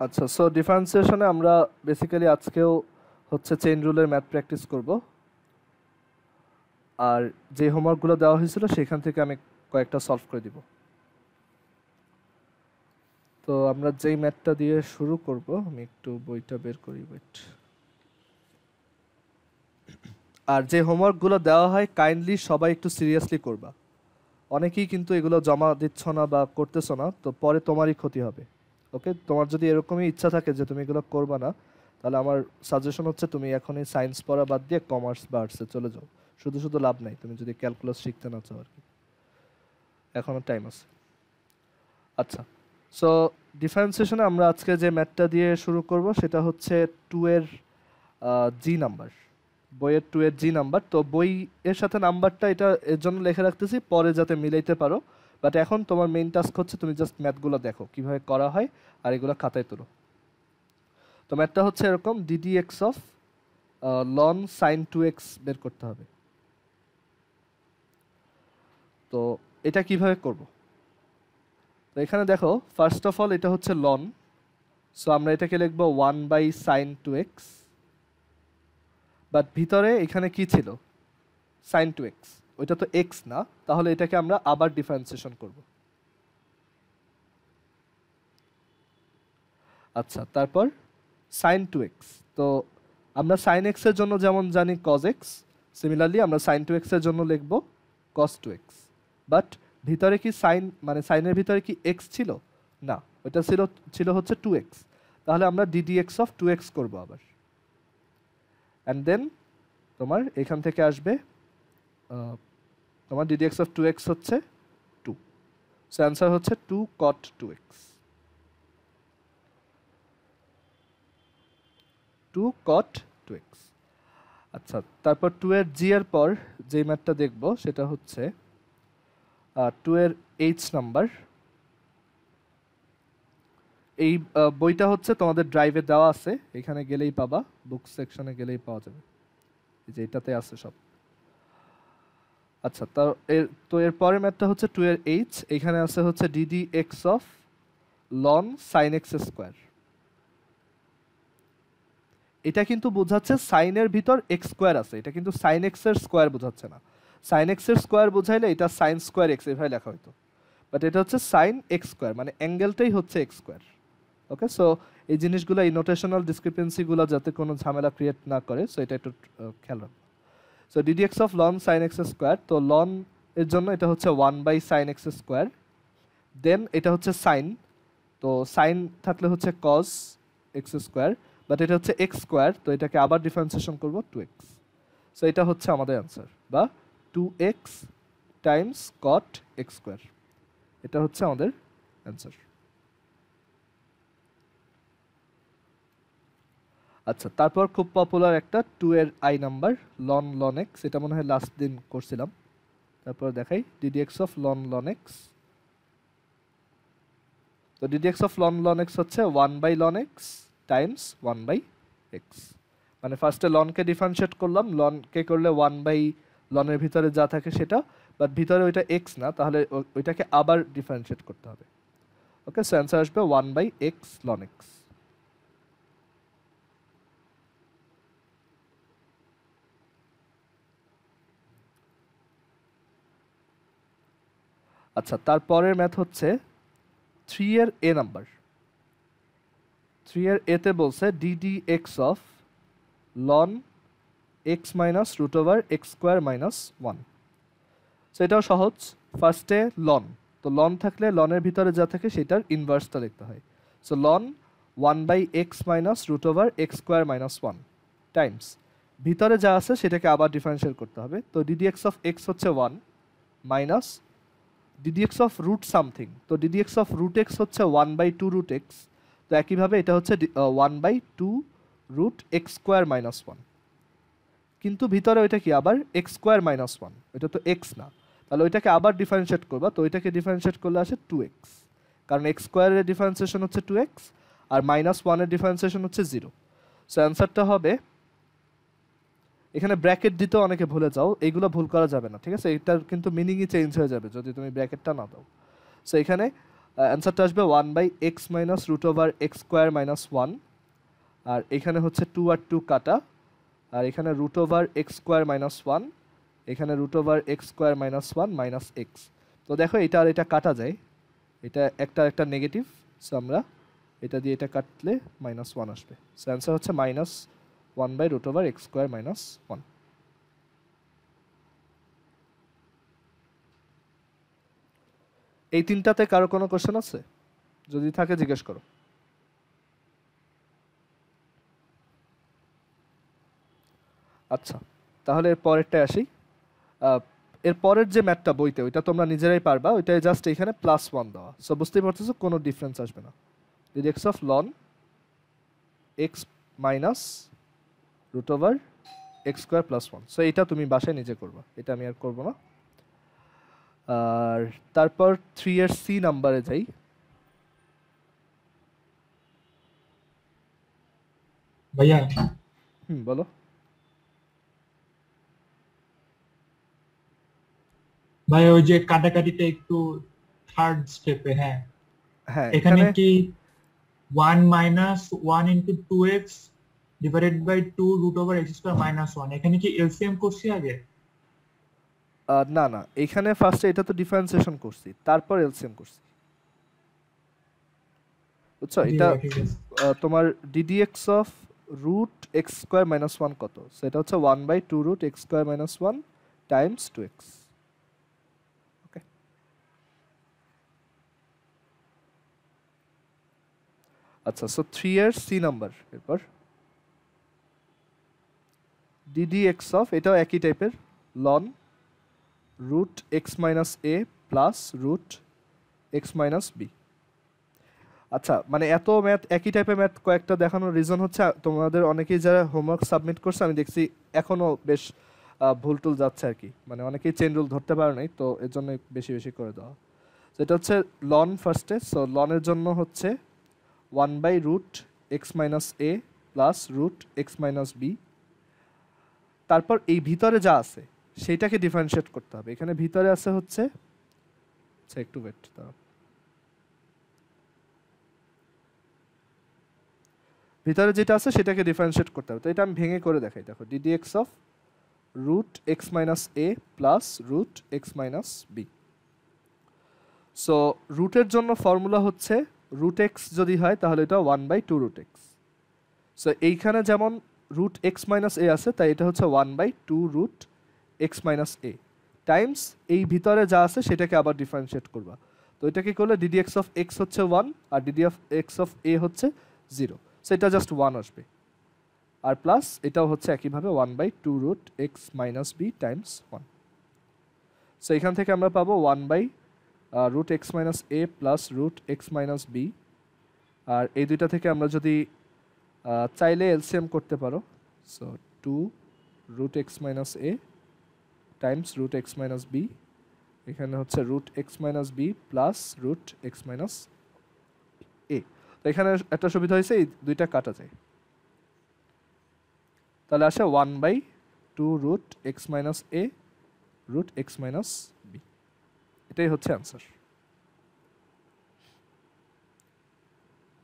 আচ্ছা, সো ডিফারেন্সিয়েশনে আমরা বেসিক্যালি আজকেও হচ্ছে চেইন রুলের ম্যাথ প্র্যাকটিস করব। আর যে হোমওয়ার্কগুলো দেওয়া হয়েছিল সেখান থেকে আমি কয়েকটা সলভ করে দিব। তো আমরা যেই ম্যাথটা দিয়ে শুরু করব, আমি একটু বইটা বের করি, ওয়েট। আর যে হোমওয়ার্কগুলো দেওয়া হয় কাইন্ডলি সবাই একটু সিরিয়াসলি করবা। অনেকেই কিন্তু এগুলো জমা দিচ্ছ না বা করতেছো না, তো পরে তোমারই ক্ষতি হবে। ওকে, তোমার যদি এরকমই ইচ্ছা থাকে যে তুমি এগুলো করবা না, তাহলে আমার সাজেশন হচ্ছে তুমি এখনই সায়েন্স পড়া বাদ দিয়ে কমার্স বা আর্টসে চলে যাও। শুধু শুধু লাভ নাই, তুমি যদি ক্যালকুলাস শিখতে না চাও আর কি, এখনও টাইম আছে। আচ্ছা, সো ডিফারেন্সিয়েশনে আমরা আজকে যে ম্যাথটা দিয়ে শুরু করব সেটা হচ্ছে 2 এর জি নাম্বার। বইয়ের 2 এর জি নাম্বার। তো বই এর সাথে নাম্বারটা এটা এর জন্য লিখে রাখতেছি পরে যাতে মিলাইতে পারো। বাট এখন তোমার মেইন টাস্ক হচ্ছে তুমি জাস্ট ম্যাথগুলো দেখো কিভাবে করা হয় আর এগুলো খাতায় তোলো। তো ম্যাথটা হচ্ছে এরকম, d d x of loan sign 2x বের করতে হবে। তো এটা কিভাবে করব? তো এখানে দেখো, ফার্স্ট অফ অল এটা হচ্ছে লন, সো আমরা এটাকে লিখবো 1/sin 2x। বাট ভিতরে এখানে কি ছিল? sin 2x, ওইটা তো x না, তাহলে এটাকে আমরা আবার ডিফারেন্সিয়েশন করব। আচ্ছা, তারপর sin 2x। তো আমরা sin x এর জন্য যেমন জানি cos x, সিমিলারলি আমরা sin 2x এর জন্য লিখব cos 2x। বাট ভিতরে কি সাইন, মানে সাইনের ভিতরে কি x ছিল? না, ওটা ছিল ছিল হচ্ছে 2x। তাহলে আমরা ddx অফ 2x করব আবার। অ্যান্ড দেন তোমার এখান থেকে আসবে তোমার ddx অফ 2x হচ্ছে 2। সো অ্যান্সার হচ্ছে 2 cot 2x। 2 cot 2x। আচ্ছা, তারপর 2 এর জি এর পর যে ম্যাথটা দেখব সেটা হচ্ছে 2 এর এইচ নাম্বার। এই বইটা হচ্ছে তোমাদের ড্রাইভে দেওয়া আছে, এখানে গেলেই পাবা, বুক সেকশনে গেলেই পাওয়া যাবে, এই যে এটাতে আছে সব। আচ্ছা, তো এর পরের ম্যাথটা হচ্ছে 2 এর এইচ, এখানে আছে হচ্ছে DD x of loan sine x square. এটা কিন্তু বোঝাচ্ছে সাইনের ভিতর এক্স স্কোয়ার আছে, এটা কিন্তু সাইন এক্স এর স্কোয়ার বোঝাচ্ছে না। সাইন এক্স এর স্কোয়ার বোঝাইলে এটা সাইন স্কোয়ার এক্স এভাবে লেখা হতো, বাট এটা হচ্ছে সাইন এক্স স্কোয়ার, মানে অ্যাঙ্গেলটাই হচ্ছে এক্স স্কোয়ার। ওকে, সো এই জিনিসগুলো, এই নোটেশনাল ডিসক্রিপেন্সিগুলো যাতে কোনো ঝামেলা ক্রিয়েট না করে, সো এটা একটু খেয়াল রাখবো। So dd x of loan sine x square, তো লন এর জন্য এটা হচ্ছে 1/sin x স্কোয়ার। দেন এটা হচ্ছে সাইন, তো সাইন থাকলে হচ্ছে cos x স্কোয়ার, বাট এটা হচ্ছে এক্স স্কোয়ার, তো এটাকে আবার ডিফারেন্সিয়েশন করব 2x। সো এটা হচ্ছে আমাদের অ্যান্সার, বা 2x Times cot x square, এটা হচ্ছে আমাদের অ্যান্সার। আচ্ছা, তারপর খুব পপুলার একটা 2 এর আই নাম্বার, লন x, এটা মনে হয় লাস্ট দিন করছিলাম। তারপর দেখাই ddx অফ লন x। তো ddx অফ লন x হচ্ছে 1/ln x টাইমস 1/x। মানে ফার্স্টে লনকে ডিফারেন্সিয়েট করলাম, লনকে করলে 1/লনের ভিতরে যা থাকে সেটা, বাট ভিতরে ওইটা x না, তাহলে ওইটাকে আবার ডিফারেন্সিয়েট করতে হবে। ওকে, সো অ্যান্সার আসবে 1/x ln x। আচ্ছা, তারপরের ম্যাথ হচ্ছে 3 এর এ নাম্বার। 3 এর এতে বলছে dd x of ln x minus root over x square minus 1। So এটাও সহজ, ফার্স্টে লন, তো লন থাকলে লনের ভিতরে যা থাকে সেটার ইনভার্সটা লিখতে হয়। So ln 1/x minus root over x square minus 1 times ভিতরে যা আছে সেটাকে আবার ডিফারেন্সিয়েট করতে হবে। তো ডিডিএক্স অফ এক্স হচ্ছে 1 minus ddx of root something, তো ডিডিএক্স অফ রুট এক্স হচ্ছে 1/2 রুট এক্স, তো একইভাবে এটা হচ্ছে 1/2 রুট এক্স স্কোয়ার মাইনাস 1। কিন্তু ভিতরে ওইটা কি আবার এক্স স্কোয়ার মাইনাস 1, এটা তো এক্স না, তাহলে ওইটাকে আবার ডিফারেন্সিয়েট করবা, তো ওইটাকে ডিফারেন্সিয়েট করলে আসে 2x, কারণ এক্স স্কোয়ারের ডিফারেন্সিয়েশন হচ্ছে 2x আর মাইনাস 1-এর ডিফারেন্সিয়েশন হচ্ছে 0। সো অ্যান্সারটা হবে, এখানে ব্র্যাকেট দিতেও অনেকে ভুলে যাও, এইগুলো ভুল করা যাবে না, ঠিক আছে? এটার কিন্তু মিনিংই চেঞ্জ হয়ে যাবে যদি তুমি ব্র্যাকেটটা না দাও। সো এখানে অ্যান্সারটা আসবে 1/x minus root over x square minus 1, আর এখানে হচ্ছে 2 আর 2 কাটা, আর এখানে root over x square minus 1, এখানে root over x square minus 1 minus x. তো দেখো এটা আর এটা কাটা যায়, এটা একটা নেগেটিভ, সো আমরা এটা দিয়ে এটা কাটলে -1 আসবে। সো অ্যান্সার হচ্ছে -1/রুট ওভার এক্স স্কোয়ার মাইনাস 1। এই তিনটাতে কারো কোনো কোশ্চেন আছে? যদি থাকে জিজ্ঞেস করো। আচ্ছা, তাহলে এর পরেরটায় আসি। এর পরের যে ম্যাথটা বইতে, ওইটা তোমরা নিজেরাই পারবা, ওইটাই জাস্ট এখানে +1 দেওয়া। সো বুঝতেই পারতেছো কোনো ডিফারেন্স আসবে না। Dd x of ln x minus root over x square +1। So এটা তুমি বাসায় নিজে করবা, এটা আমি আর করবো না। আর তারপর 3 এর সি নাম্বারে যাই। ভাইয়া বলো। ভাই ওই যে কাটাকাটিটা একটু থার্ড স্টেপে, হ্যাঁ হ্যাঁ, এখানে কি 1 minus 1 into 2x divided by 2 root over x square minus 1, এখানে কি এলসিএম করছি আগে? না না, এখানে ফার্স্টে এটা তো ডিফারেন্সিয়েশন করছি, তারপর এলসিএম করছি, বুঝছো? জি এটা ভাই ঠিক আছে। তোমার d d x of root x square minus 1 কত? সেটা হচ্ছে 1/2 root x square minus 1 times 2x। Okay, আচ্ছা, সো 3 এর সি নাম্বার। এরপর ডিডি এক্স অফ, এটাও একই টাইপের, ln root x minus a plus root x minus b. আচ্ছা, মানে এত ম্যাথ, একই টাইপের ম্যাথ কয়েকটা দেখানোর রিজন হচ্ছে তোমাদের অনেকেই যারা হোমওয়ার্ক সাবমিট করছে আমি দেখছি এখনও বেশ ভুল টুল যাচ্ছে আর কি, মানে অনেকেই চেন রুল ধরতে পারে নাই, তো এর জন্য বেশি বেশি করে দেওয়া। তো এটা হচ্ছে লন ফার্স্টে, সো লনের জন্য হচ্ছে 1/রুট x minus a plus root x minus b. তারপর এই ভিতরে যা আছে সেইটাকে ডিফারেন্সিয়েট করতে হবে। এখানে ভিতরে আছে হচ্ছে, আচ্ছা একটু ওয়েট দাঁড়াও, ভিতরে যেটা আছে সেটাকে ডিফারেন্সিয়েট করতে হবে। তো এটা আমি ভেঙে করে দেখাই। দেখো, dd x of root x minus a plus root x minus b. So রুটের জন্য ফর্মুলা হচ্ছে রুট এক্স যদি হয় তাহলে এটা 1/2 রুট এক্স। সো এইখানে যেমন রুট এক্স মাইনাস এ আছে, তাই এটা হচ্ছে 1/2 root x minus a Times এই ভিতরে যা আছে সেটাকে আবার ডিফারেন্সিয়েট করবা। তো এটাকে করলে ডিডি এক্স অফ এক্স হচ্ছে 1 আর ডিডি অফ এক্স অফ এ হচ্ছে 0। সো এটা জাস্ট 1 আসবে, আর প্লাস এটাও হচ্ছে একইভাবে 1/2 root x minus b times 1। So এখান থেকে আমরা পাবো 1 root x minus a plus root x minus b. আর এই দুইটা থেকে আমরা যদি চাইলে এলসিএম করতে পারো, so 2 root x minus a times root x minus b, এখানে হচ্ছে root x minus b plus root x minus a. তো এখানে একটা সুবিধা হয়েছে, এই দুইটা কাটা যায়, তাহলে আসে 1/2 রুট এক্স মাইনাস এ রুট এক্স মাইনাস বি। এটাই হচ্ছে অ্যান্সার।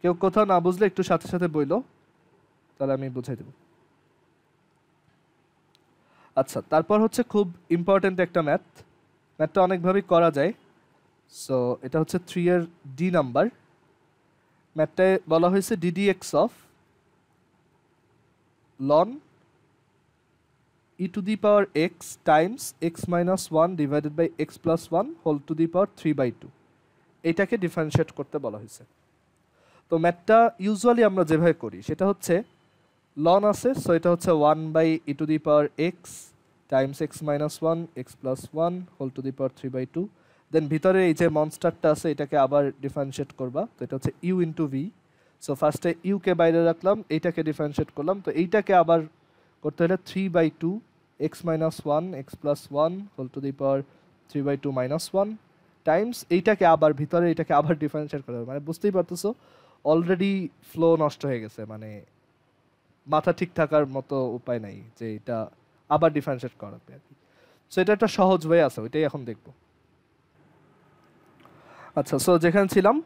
কেউ কোথাও না বুঝলে একটু সাথে সাথে বইলো, তাহলে আমি বুঝাই দেব। আচ্ছা, তারপর হচ্ছে খুব ইম্পর্টেন্ট একটা ম্যাথটা অনেকভাবেই করা যায়। সো এটা হচ্ছে 3 এর ডি নাম্বার। ম্যাথটায় বলা হয়েছে d d x of ln e to the power x times x minus 1 divided by x plus 1 whole to the power 3/2, এইটাকে ডিফারেন্সিয়েট করতে বলা হয়েছে। তো ম্যাথটা ইউজুয়ালি আমরা যেভাবে করি সেটা হচ্ছে লন আছে, সো এটা হচ্ছে 1/e to the power x times x minus 1 x plus 1 whole to the power 3/2। Then ভিতরে এই যে মনস্টারটা আছে এটাকে আবার ডিফারেন্সিয়েট করবা, তো এটা হচ্ছে ইউ ইন্টু ভি। সো ফার্স্টে ইউকে বাইরে রাখলাম, এইটাকে ডিফারেন্সিয়েট করলাম, তো এইটাকে আবার করতে হলে 3/2 x minus 1 x plus 1 whole to the power 3/2 minus 1 times এইটাকে আবার ভিতরে এটাকে আবার ডিফারেন্সিয়েট করতে হবে। মানে বুঝতেই পারতেছো অলরেডি ফ্লো নষ্ট হয়ে গেছে, মানে মাথা ঠিক থাকার মতো উপায় নাই যে এটা আবার ডিফারেন্সিয়েট করাবে আর কি। সো এটা একটা সহজ ওয়ে আছে, ওইটাই এখন দেখব। আচ্ছা, সো যেখানে ছিলাম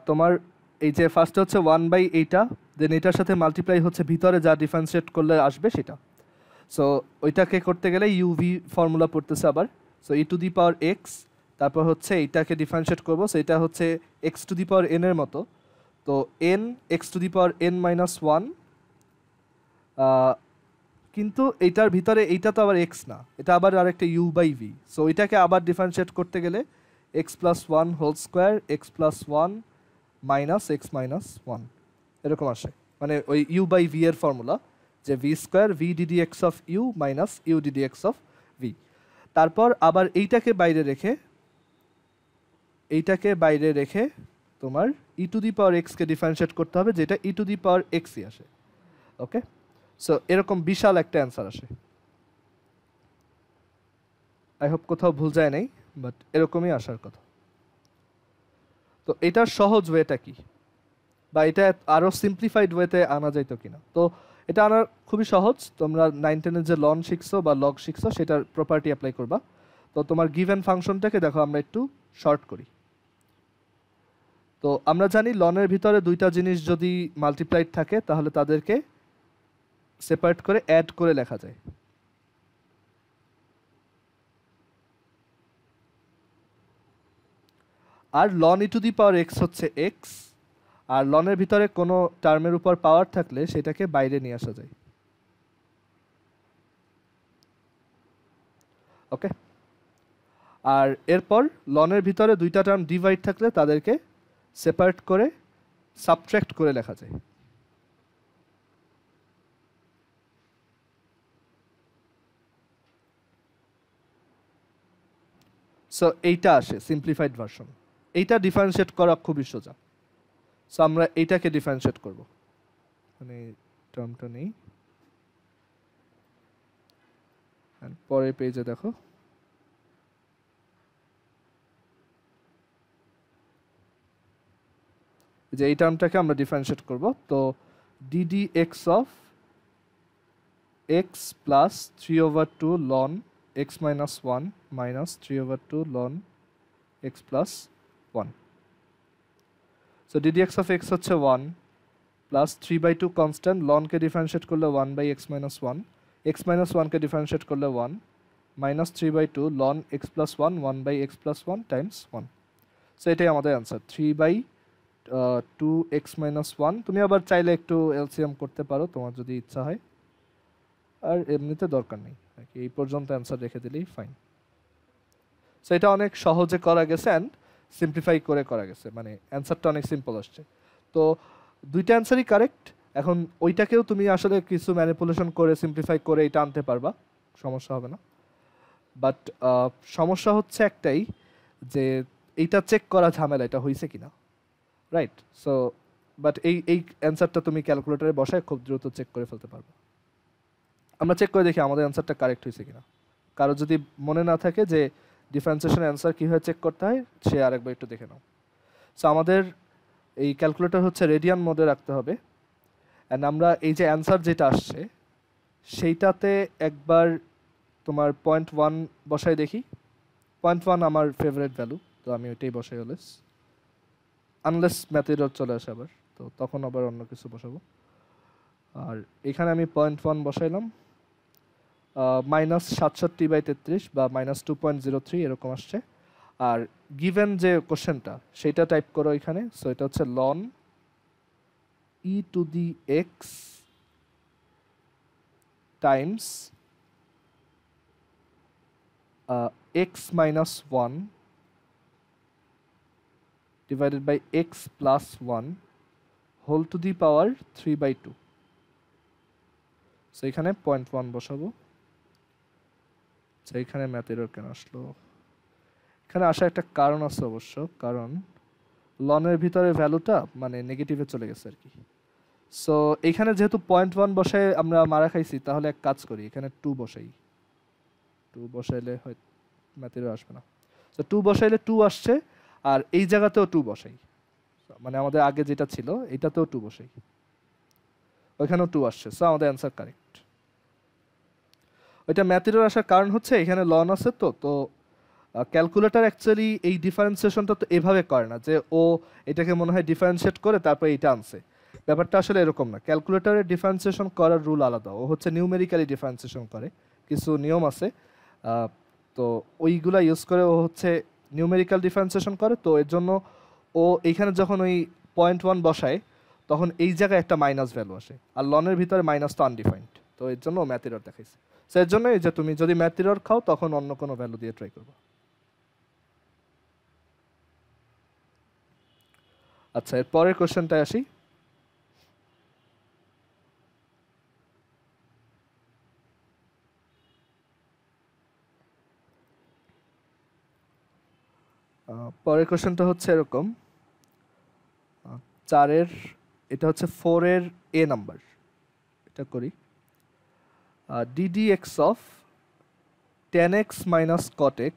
তোমার এই যে ফার্স্টে হচ্ছে 1 বাই এইটা, দেন এটার সাথে মাল্টিপ্লাই হচ্ছে ভিতরে যা ডিফারেন্সিয়েট করলে আসবে সেটা। সো ওইটাকে করতে গেলে ইউভি ফর্মুলা পড়তেছে আবার। So E to the power x, তারপর হচ্ছে এইটাকে ডিফারেন্সিয়েট করবো, সো এটা হচ্ছে x two the power N এর মতো। তো N x two the power N minus one, কিন্তু এইটার ভিতরে এইটা তো আবার এক্স না, এটা আবার আরেকটা ইউ বাই ভি। সো ওইটাকে আবার ডিফারেন্সিয়েট করতে গেলে x plus one whole square x plus one minus x minus one এরকম আসে, মানে ওই ইউ বাই ভি এর ফর্মুলা, যে v square v DD x of u minus u DD x of v. তারপর আবার এইটাকে বাইরে রেখে তোমার ই টু দি পাওয়ার এক্সকে ডিফারেন্সিয়েট করতে হবে, যেটা ই টু দি পাওয়ার এক্সই আসে। ওকে, সো এরকম বিশাল একটা অ্যান্সার আসে। আই হোপ কোথাও ভুল যায় নাই, বাট এরকমই আসার কথা। তো এটার সহজ ওয়েটা কি, বা এটা আরও সিম্পলিফাইড ওয়েতে আনা যাইতো কিনা? তো এটা আনার খুবই সহজ। তোমরা 9-10-এর যে লন শিখছো বা লগ শিখছো সেটার প্রপার্টি অ্যাপ্লাই করবা। তো তোমার গিভেন ফাংশনটাকে দেখো আমরা একটু শর্ট করি। তো আমরা জানি লনের ভিতরে দুইটা জিনিস যদি মাল্টিপ্লাইড থাকে তাহলে তাদেরকে সেপারেট করে অ্যাড করে লেখা যায়। আর ln e to the power x হচ্ছে এক্স, আর লনের ভিতরে কোনো টার্মের উপর পাওয়ার থাকলে সেটাকে বাইরে নিয়ে আসা যায়। ওকে, আর এরপর লনের ভিতরে দুইটা টার্ম ডিভাইড থাকলে তাদেরকে সেপারেট করে সাবট্রাক্ট করে লেখা যায়। সো এইটা আসে সিম্পলিফাইড ভার্সন। এইটা ডিফারেন্সিয়েট করা খুবই সোজা। সো আমরা এইটাকে ডিফারেন্সিয়েট করব, মানে টার্মটা নেই, পরের পেজে দেখো। যে এই টার্মটাকে আমরা ডিফারেন্সিয়েট করব। তো dd x of x plus 3/2 ln x minus one minus 3/2 ln x plus one. So dd x of x হচ্ছে 1 প্লাস 3/2 কনস্ট্যান্ট, লনকে ডিফারেন্সিয়েট করলে 1/x minus one, x minus ওয়ানকে ডিফারেন্সিয়েট করলে 1 minus 3/2 ln x plus one 1/x plus one times 1। So এটাই আমাদের answer 3/2x minus one. তুমি আবার চাইলে একটু এলসিএম করতে পারো তোমার যদি ইচ্ছা হয়, আর এমনিতে দরকার নেই, এই পর্যন্ত অ্যান্সার রেখে দিলেই ফাইন। সো এটা অনেক সহজে করা গেছে অ্যান্ড সিম্পলিফাই করে করা গেছে, মানে অ্যান্সারটা অনেক সিম্পল আসছে। তো দুইটা অ্যান্সারই কারেক্ট। এখন ওইটাকেও তুমি আসলে কিছু ম্যানিপুলেশন করে সিম্পলিফাই করে এটা আনতে পারবা, সমস্যা হবে না। বাট সমস্যা হচ্ছে একটাই, যে এইটা চেক করা ঝামেলা এটা হয়েছে কিনা, রাইট? সো বাট এই অ্যান্সারটা তুমি ক্যালকুলেটরে বসায় খুব দ্রুত চেক করে ফেলতে পারবে। আমরা চেক করে দেখি আমাদের অ্যান্সারটা কারেক্ট হয়েছে কিনা। কারো যদি মনে না থাকে যে ডিফারেন্সিয়েশন অ্যান্সার কীভাবে চেক করতে হয়, সে আরেকবার একটু দেখে নাও। সো আমাদের এই ক্যালকুলেটর হচ্ছে রেডিয়ান মোডে রাখতে হবে, অ্যান্ড আমরা এই যে অ্যান্সার যেটা আসছে সেইটাতে একবার তোমার 0.1 বসাই দেখি। 0.1 আমার ফেভারিট ভ্যালু, তো আমি ওইটাই বসাই অলওয়েজ, আনলেস ম্যাথের চলে আসে আবার, তো তখন আবার অন্য কিছু বসাবো। আর এখানে আমি 0.1 বসাইলাম, -67/33 বা -2.03 এরকম আসছে। আর গিভেন যে কোশ্চেনটা সেটা টাইপ করো এখানে। সো এটা হচ্ছে ln e to the x times x minus one divided by x plus one whole to the power 3/2। So এখানে 0.1 বসাবো। আচ্ছা, এখানে ম্যাথ এরর কেন আসলো? এখানে আসা একটা কারণ আছে অবশ্য, কারণ লনের ভিতরে ভ্যালুটা মানে নেগেটিভে চলে গেছে আর কি। সো এখানে যেহেতু 0.1 বসায় আমরা মারা খাইছি, তাহলে এক কাজ করি, এখানে 2 বসাই। 2 বসাইলে হয় ম্যাথ এরর আসবে না। সো 2 বসাইলে 2 আসছে, আর এই জায়গাতেও 2 বসাই, মানে আমাদের আগে যেটা ছিল এটাতেও 2 বসাই, ওইখানেও 2 আসছে। সো আমাদের অ্যান্সার কারেক্ট। ওইটা ম্যাথ এরর আসার কারণ হচ্ছে এখানে লন আছে, তো ক্যালকুলেটর অ্যাকচুয়ালি এই ডিফারেন্সিয়েশনটা তো এভাবে করে না যে ও এটাকে মনে হয় ডিফারেন্সিয়েট করে তারপর এটা আনছে। ব্যাপারটা আসলে এরকম না, ক্যালকুলেটরের ডিফারেন্সিয়েশন করার রুল আলাদা, ও হচ্ছে নিউমেরিক্যালি ডিফারেন্সিয়েশন করে, কিছু নিয়ম আছে। তো ওইগুলা ইউজ করে ও হচ্ছে নিউমেরিক্যাল ডিফারেন্সিয়েশন করে। তো এর জন্য ও এইখানে যখন ওই 0.1 বসায় তখন এই জায়গায় একটা মাইনাস ভ্যালু আসে, আর লনের ভিতরে মাইনাস তো আনডিফাইন্ড, তো এর জন্য ও ম্যাথ এরর দেখাইছে। সো এর জন্য এই যে তুমি যদি ম্যাথ এরর খাও তখন অন্য কোনো ভ্যালু দিয়ে ট্রাই করবে। আচ্ছা, এর পরের কোশ্চেনটায় আসি। পরের কোশ্চেনটা হচ্ছে এরকম, 4-এর, এটা হচ্ছে 4-এর এ নাম্বার, এটা করি। ddx of tan x minus cot x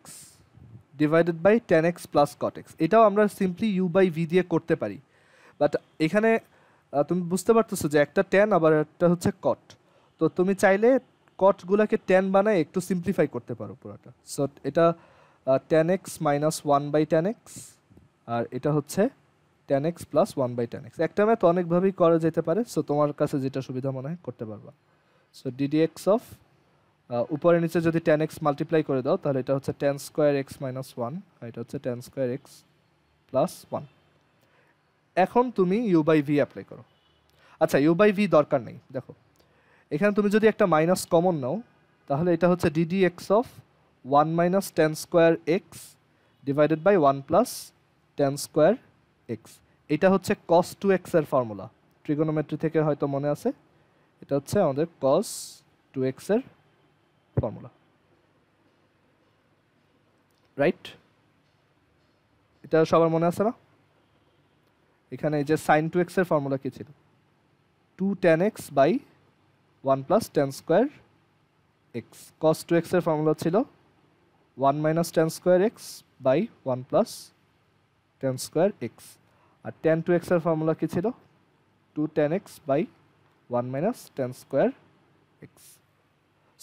divided by tan x plus cot x, এটাও আমরা সিম্পলি u বাই v দিয়ে করতে পারি, বাট এখানে তুমি বুঝতে পারতেছো যে একটা tan আবার একটা হচ্ছে cot, তো তুমি চাইলে কটগুলোকে tan বানায় একটু সিম্পলিফাই করতে পারো পুরোটা। সো এটা tan x minus 1 by tan x, আর এটা হচ্ছে tan x plus 1 by tan x। একটা ম্যাথ অনেকভাবেই করা যেতে পারে, সো তোমার কাছে যেটা সুবিধা মনে হয় করতে পারবা। সো ddx of উপরে নিচে যদি tan x মাল্টিপ্লাই করে দাও তাহলে এটা হচ্ছে tan স্কয়ার x minus 1, আর এটা হচ্ছে tan স্কয়ার x plus 1। এখন তুমি u by v অ্যাপ্লাই করো। আচ্ছা, u by v দরকার নেই, দেখো এখানে তুমি যদি একটা মাইনাস কমন নাও তাহলে এটা হচ্ছে ddx of 1 minus tan square x divided by 1 plus tan square x। এটা হচ্ছে cos 2x এর ফর্মুলা, ট্রিগোনোমেট্রি থেকে হয়তো মনে আছে, এটা হচ্ছে আমাদের cos 2x এর ফর্মুলা, রাইট? এটা সবার মনে আছে না? এখানে এই যে sin 2x এর ফর্মুলা কি ছিল? 2 tan x by 1 plus tan square x। cos 2x এর ফর্মুলা ছিল 1 minus tan square x by 1 plus tan square x, আর tan 2x এর ফর্মুলা কি ছিল? 2 tan x by 1 minus tan square x।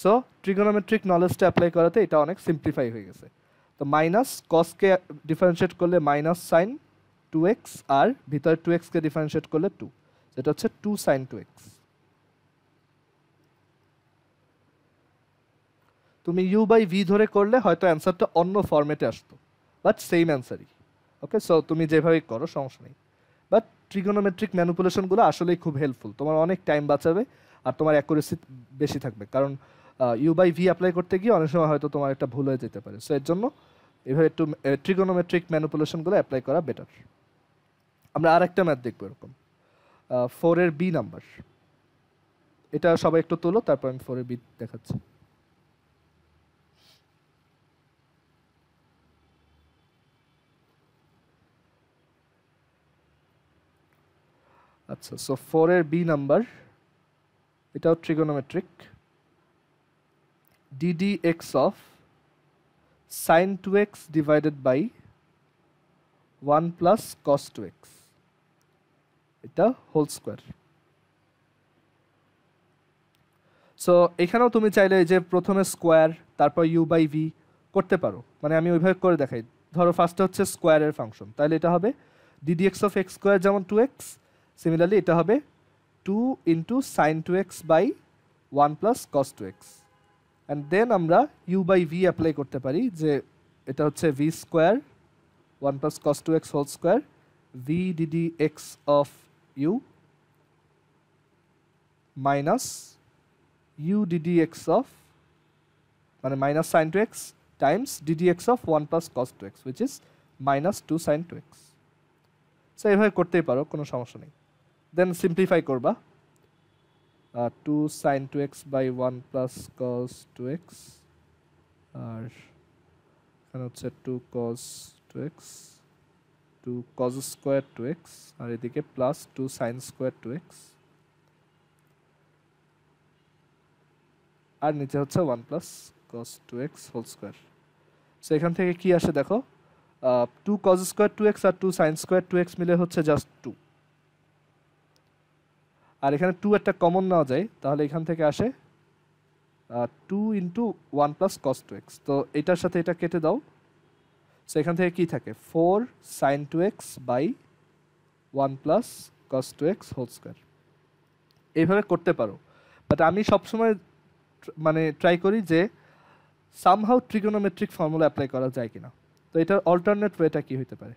So trigonometric নলেজটা apply করাতে এটা অনেক সিম্পলিফাই হয়ে গেছে। তো মাইনাস কসকে ডিফারেন্সিয়েট করলে মাইনাস সাইন 2x, আর ভিতরে 2x কে ডিফারেন্সিয়েট করলে 2, যেটা হচ্ছে 2 sin 2x। তুমি u বাই v ধরে করলে হয়তো অ্যান্সারটা অন্য ফরম্যাটে আসতো, বাট সেম অ্যান্সারই। ওকে, সো তুমি যেভাবেই করো সমস্যা নেই, বাট ট্রিগোনোমেট্রিক ম্যানিপুলেশনগুলো আসলেই খুব হেল্পফুল, তোমার অনেক টাইম বাঁচাবে আর তোমার অ্যাকুরেসি বেশি থাকবে, কারণ ইউ বাই ভি অ্যাপ্লাই করতে গিয়ে অনেক সময় হয়তো তোমার একটা ভুল হয়ে যেতে পারে। সো এর জন্য এভাবে একটু ট্রিগোনোমেট্রিক ম্যানিপুলেশনগুলো অ্যাপ্লাই করা বেটার। আমরা আর একটা ম্যাথ দেখবো এরকম, 4-এর বি নাম্বার, এটা সবাই একটু তোলো, তারপর আমি 4-এর বি দেখাচ্ছি। আচ্ছা, সো 4-এর বি নাম্বার, এটাও trigonometric. ddx of sin 2x divided by 1 plus cos 2x, এটা হোল স্কোয়ার। সো এখানেও তুমি চাইলে যে প্রথমে স্কোয়ার তারপর ইউ বাই ভি করতে পারো, মানে আমি ওইভাবে করে দেখাই। ধরো ফার্স্টে হচ্ছে স্কোয়ারের ফাংশন, তাহলে এটা হবে ddx of x স্কোয়ার যেমন 2x, সিমিলারলি এটা হবে 2 into sin 2x by 1 plus cos 2x। And then আমরা ইউ বাই ভি অ্যাপ্লাই করতে পারি, যে এটা হচ্ছে v square 1 plus cos 2x whole square v ddx of u minus u ddx of, মানে minus sin 2x times ddx of 1 plus cos 2x which is minus 2 sin 2x। So এইভাবে করতেই পারো, কোনো সমস্যা নেই। দেন সিম্পলিফাই করবা, 2 sin 2x by 1 plus cos 2x, আর এখানে হচ্ছে 2 cos 2x, 2 cos square 2x, আর এদিকে প্লাস 2 sin square 2x, আর নিচে হচ্ছে 1 plus cos 2x whole square. So এখান থেকে কি আসে দেখো, 2 cos square 2x আর 2 sin square 2x মিলে হচ্ছে জাস্ট 2, আর এখানে 2 একটা কমন নেওয়া যায়, তাহলে এখান থেকে আসে 2 into 1 plus cos 2x। তো এটার সাথে এটা কেটে দাও, সো এখান থেকে কি থাকে 4 sin 2x by 1 plus cos 2x whole square. এইভাবে করতে পারো, বাট আমি সবসময় মানে ট্রাই করি যে সামহাউ ট্রিগোনোমেট্রিক ফর্মুলা অ্যাপ্লাই করা যায় কিনা। তো এটার অল্টারনেট ওয়েটা কি হতে পারে?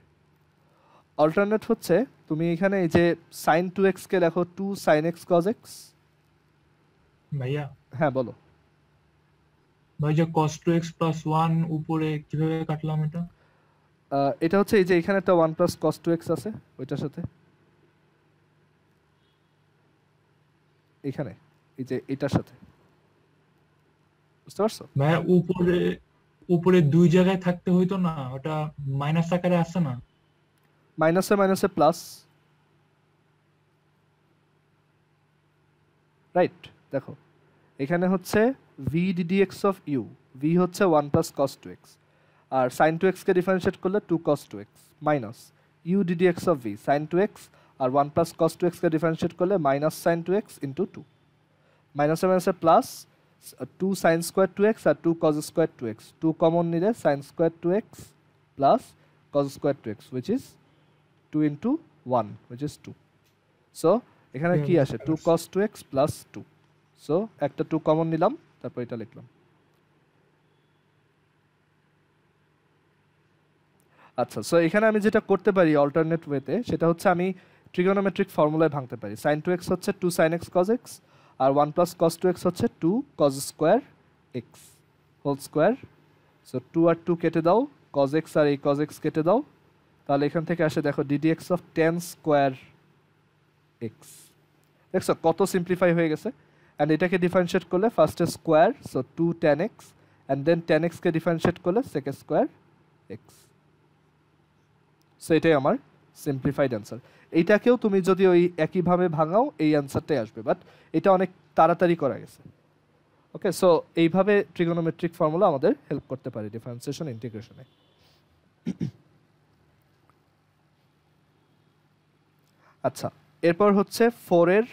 অল্টারনেট হচ্ছে তুমি এখানে এই যে sin 2x কে লেখো 2 sin x cos x। ভাইয়া হ্যাঁ বলো। ভাই যে cos 2x plus 1 উপরে কিভাবে কাটলাম এটা? এটা হচ্ছে এই যে এখানে একটা 1 প্লাস cos 2x আছে ওইটার সাথে, এখানে এই যে এটার সাথে, বুঝতে পারছো? ভাইয়া উপরে উপরে দুই জায়গায় থাকতে হইতো না, ওটা মাইনাস আকারে আসছে না? মাইনাসে মাইনাসে প্লাস, রাইট। দেখো এখানে হচ্ছে v ddx of u, v হচ্ছে 1 প্লাস cos 2x, আর sin 2x কে ডিফারেন্সিয়েট করলে 2 cos 2x minus u ddx of v sin 2x, আর 1 প্লাস cos 2x কে ডিফারেন্সিয়েট করলে মাইনাস sin 2x ইন্টু 2, মাইনাসে মাইনাসে প্লাস 2 sin স্কোয়ার 2x আর 2 cos স্কোয়ার 2x, 2 কমন নিলে sin square 2x plus cos square 2x which is 2 into 1 which is 2. So এখানে কি আসে 2 cos 2x প্লাস 2, সো একটা 2 কমন নিলাম, তারপর এটা লিখলাম। আচ্ছা, সো এখানে আমি যেটা করতে পারি অল্টারনেট ওয়েতে সেটা হচ্ছে আমি ট্রিগোনোমেট্রিক ফর্মুলায় ভাঙতে পারি। sin 2x হচ্ছে 2 sin x cos x, আর 1 প্লাস cos 2x হচ্ছে 2 cos square x whole square. So 2 আর 2 কেটে দাও, cos x আর এই cos x কেটে দাও, তাহলে এখান থেকে আসে দেখো ddx of tan square x। দেখছো কত সিম্পলিফাই হয়ে গেছে। অ্যান্ড এটাকে ডিফারেন্সিয়েট করলে ফার্স্টে square, so 2 tan x, and then tan x কে ডিফারেন্সিয়েট করলে সেকেন্ড স্কোয়ার x। সো এটাই আমার সিম্পলিফাইড অ্যান্সার। এইটাকেও তুমি যদি ওই একইভাবে ভাঙাও এই অ্যান্সারটাই আসবে, বাট এটা অনেক তাড়াতাড়ি করা গেছে। ওকে, সো এইভাবে ট্রিগোনোমেট্রিক ফর্মুলা আমাদের হেল্প করতে পারে ডিফারেন্সিয়েশন ইন্টিগ্রেশনে। আচ্ছা, এরপর হচ্ছে 4 এর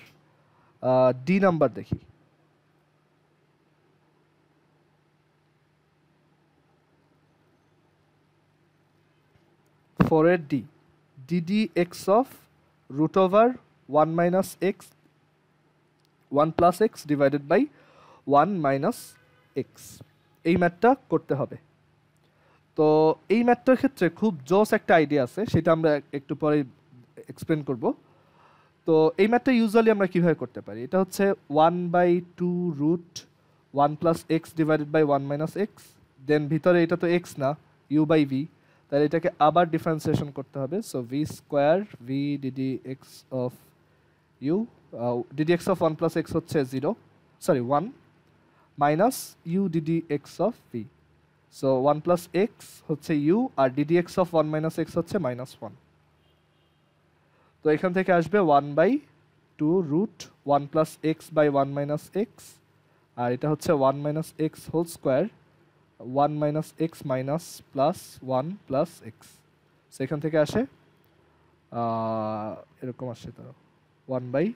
ডি নাম্বার দেখি। ফোরের D, dd x of root over 1 minus x 1 plus x divided by 1 minus x, এই ম্যাথটা করতে হবে। তো এই ম্যাথটার ক্ষেত্রে খুব জোস একটা আইডিয়া আছে, সেটা আমরা একটু পরে এক্সপ্লেন করব। তো এই ম্যাথটা ইউজুয়ালি আমরা কীভাবে করতে পারি, এটা হচ্ছে 1/2 root 1 plus x divided by 1 minus x, then ভিতরে এটা তো এক্স না, ইউ বাই ভি, তাহলে এটাকে আবার ডিফারেন্সিয়েশন করতে হবে। So v square v DD x of u, DD x of 1 plus x হচ্ছে 0, sorry 1, minus u DD x of v, so 1 plus x হচ্ছে ইউ, আর d d x of 1 minus x হচ্ছে minus 1। তো এখান থেকে আসবে 1/2 root 1 plus x by 1 minus x, আর এটা হচ্ছে 1 minus x whole square 1 minus x minus plus 1 plus x. সেখান থেকে আসে এরকম আসে, তারা 1 বাই,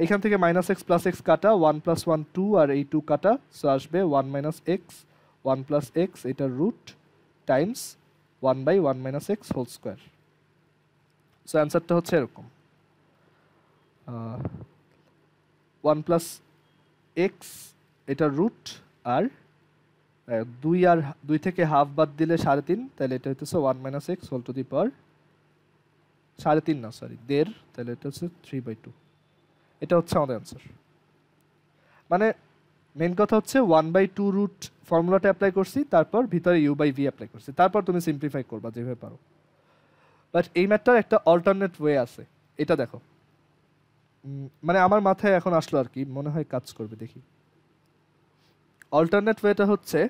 এখান থেকে মাইনাস এক্স প্লাস এক্স কাটা, 1 প্লাস 1 2, আর এই 2 কাটা, সো আসবে 1 মাইনাস এক্স 1 প্লাস এক্স, এটার root times 1/1 minus x whole square. So অ্যান্সারটা হচ্ছে এরকম 1 প্লাস এক্স এটার রুট, আর 2 আর 2 থেকে হাফ বাদ দিলে 3.5, তাহলে এটা হচ্ছে 1 minus x whole to the power 3.5 না সরি 1.5, তাহলে এটা হচ্ছে 3/2। এটা হচ্ছে আমাদের অ্যান্সার। মানে মেন কথা হচ্ছে 1/2 রুট ফর্মুলাটা অ্যাপ্লাই করছি, তারপর ভিতরে ইউ বাই ভি অ্যাপ্লাই করছি, তারপর তুমি সিম্পলিফাই করবা যেভাবে পারো। বাট এই ম্যাথটার একটা অল্টারনেট ওয়ে আছে, এটা দেখো, মানে আমার মাথায় এখন আসলো আর কি, মনে হয় কাজ করবে, দেখি। অল্টারনেট ওয়েটা হচ্ছে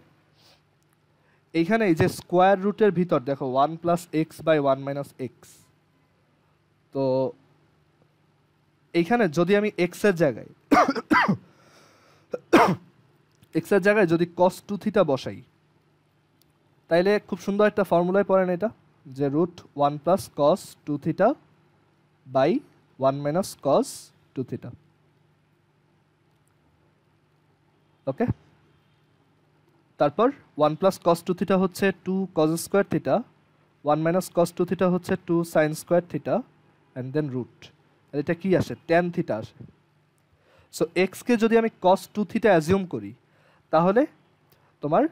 এইখানে এই যে স্কোয়ার রুটের ভিতর দেখো 1 plus x by 1 minus x, তো এইখানে যদি আমি এক্স এর জায়গায় যদি cos 2 থিটা বসাই, তাইলে খুব সুন্দর একটা ফর্মুলায় পড়েন এটা, যে root 1 plus cos 2 theta by 1 minus cos 2 theta. Okay, তারপর 1 প্লাস কস টু থিটা হচ্ছে 2 cos square theta, 1 minus cos two theta হচ্ছে 2 sign square theta, and then root. এটা কি আসে? ট্যান থিটা আসে। সো এক্সকে যদি আমি কস টু থিটা অ্যাজিউম করি তাহলে তোমার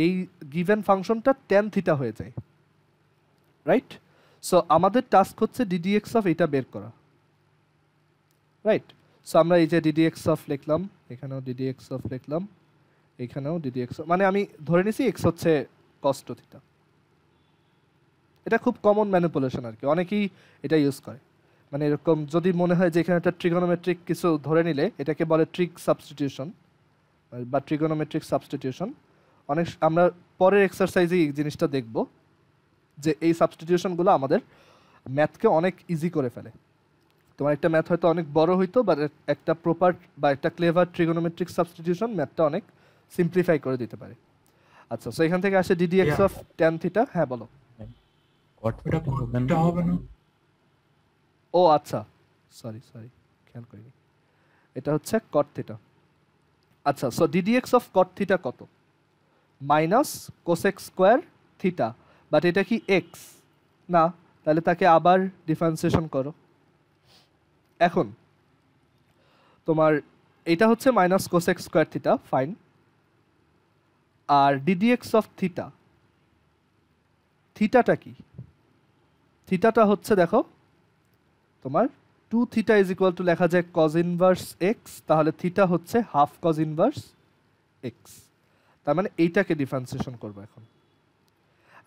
এই গিভেন ফাংশনটা ট্যান থিটা হয়ে যায়, রাইট? সো আমাদের টাস্ক হচ্ছে ডিডিএক্স অফ এটা বের করা, রাইট? সো আমরা এই যে ডিডিএক্স অফ লিখলাম, এখানেও ডিডিএক্স অফ লিখলাম, এখানেও ডিডিএক্স, মানে আমি ধরে নিছি এক্স হচ্ছে কস টু থিটা। এটা খুব কমন ম্যানিপুলেশন আর কি, অনেকেই এটা ইউজ করে। মানে এরকম যদি মনে হয় যে এখানে একটা ট্রিগোনোমেট্রিক কিছু ধরে নিলে এটাকে বলে ট্রিক সাবস্টিটিউশন বা ট্রিগোনোমেট্রিক সাবস্টিটিউশন। অনেক আমরা পরের এক্সারসাইজে এই জিনিসটা দেখব যে এই সাবস্টিটিউশনগুলো আমাদের ম্যাথকে অনেক ইজি করে ফেলে। তোমার একটা ম্যাথ হয়তো অনেক বড় হইতো, বা একটা প্রপার বা একটা ক্লেভার ট্রিগোনোমেট্রিক সাবস্টিটিউশন ম্যাথটা অনেক সিম্পলিফাই করে দিতে পারে। আচ্ছা, সো এখান থেকে আসে ডিডিএক্স অফ ট্যান থিটা। হ্যাঁ বলো। এটা হবে না? ও আচ্ছা, সরি খেয়াল করিনি, এটা হচ্ছে কট থিটা। আচ্ছা, so d d x of cot theta কত? Minus cosec square theta, but এটা কি এক্স না? তাহলে তাকে আবার ডিফারেন্সিয়েশন করো। এখন তোমার এটা হচ্ছে minus cosec square theta, fine. আর ডিডিএক্স অফ থিটা, থিটাটা কি? থিটাটা হচ্ছে দেখো তোমার 2 থিটা ইজ ইকুয়াল টু লেখা যায় কজ ইনভার্স এক্স, তাহলে থিটা হচ্ছে হাফ কজ ইনভার্স এক্স। তার মানে এইটাকে ডিফারেন্সিয়েশন করবো এখন।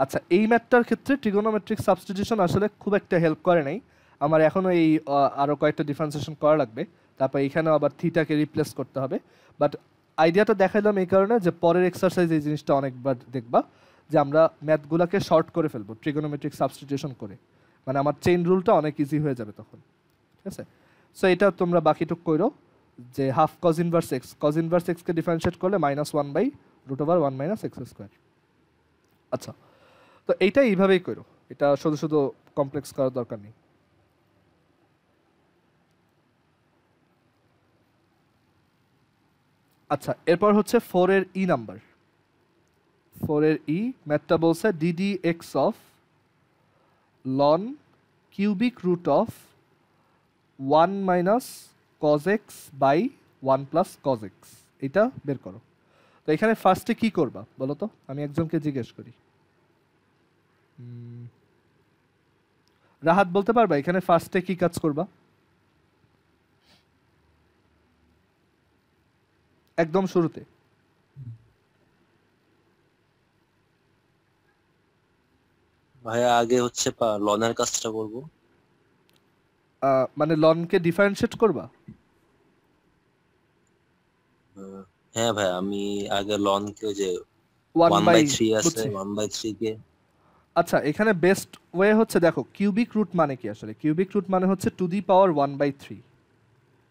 আচ্ছা, এই ম্যাথটার ক্ষেত্রে ট্রিগোনোমেট্রিক সাবস্টিটিউশন আসলে খুব একটা হেল্প করে নাই আমার, এখনও এই আরও কয়েকটা ডিফারেন্সিয়েশন করা লাগবে, তারপর এইখানেও আবার থিটাকে রিপ্লেস করতে হবে। বাট আইডিয়াটা দেখাইলাম এই কারণে যে পরের এক্সারসাইজ এই জিনিসটা অনেকবার দেখবা যে আমরা ম্যাথগুলোকে শর্ট করে ফেলবো ট্রিগোনোমেট্রিক সাবস্টিটিউশন করে, মানে আমার চেইন রুলটা অনেক ইজি হয়ে যাবে তখন, ঠিক আছে? সো এটা তোমরা বাকিটুক করো যে half cos inverse x, cos inverse এক্সকে ডিফারেন্সিয়েট করলে -1/√1 - x²। আচ্ছা, তো এইটা এইভাবেই করো, এটা শুধু শুধু কমপ্লেক্স করার দরকার নেই। আচ্ছা, এরপর হচ্ছে 4 এর ই নাম্বার। 4 এর ই ম্যাথটা বলছে dd x of ln cubic root of 1 minus cos x by 1 plus cos x, এটা বের করো। তো এখানে ফার্স্টে কি করবা বলো তো, আমি একজনকে জিজ্ঞেস করি। রাহাত বলতে পারবা এখানে ফার্স্টে কি কাজ করবা? একদম শুরুতে ভাইয়া আগে হচ্ছে লনের কাজটা করব। মানে লনকে ডিফারেন্সিয়েট করবা? হ্যাঁ ভাই, আমি আগে লনকে যে 1/3 আছে 1/3 কে। আচ্ছা, এখানে বেস্ট ওয়ে হচ্ছে দেখো কিউবিক রুট মানে কি আসলে? কিউবিক রুট মানে হচ্ছে to the power 1/3,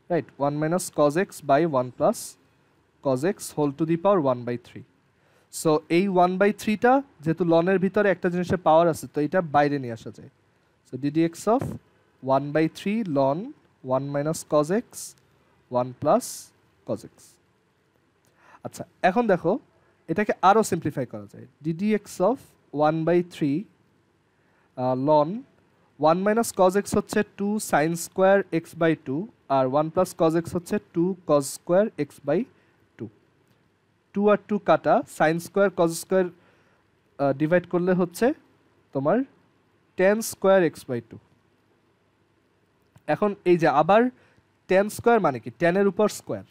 right? 1 minus cos x by 1 plus cos x whole to the power 1/3। So এই 1/3টা যেহেতু লনের ভিতরে একটা জিনিসের পাওয়ার আছে, তো এটা বাইরে নিয়ে আসা যায়। So dd x of 1/3 ln 1 minus cos x 1 plus cos x. আচ্ছা, এখন দেখো এটাকে আরও সিম্পলিফাই করা যায়। Dd x of 1/3 ln 1 minus cos x হচ্ছে 2 সাইন স্কোয়ার এক্স বাই 2, আর 1 প্লাস কজ এক্স হচ্ছে 2 কজ স্কোয়ার এক্স বাই 2। 2 আর 2 কাটা, sin square cos square divide করলে হচ্ছে তোমার 10 স্কোয়ার এক্স বাই 2। এখন এই যে আবার 10 স্কোয়ার মানে কি 10 এর উপর স্কোয়ার।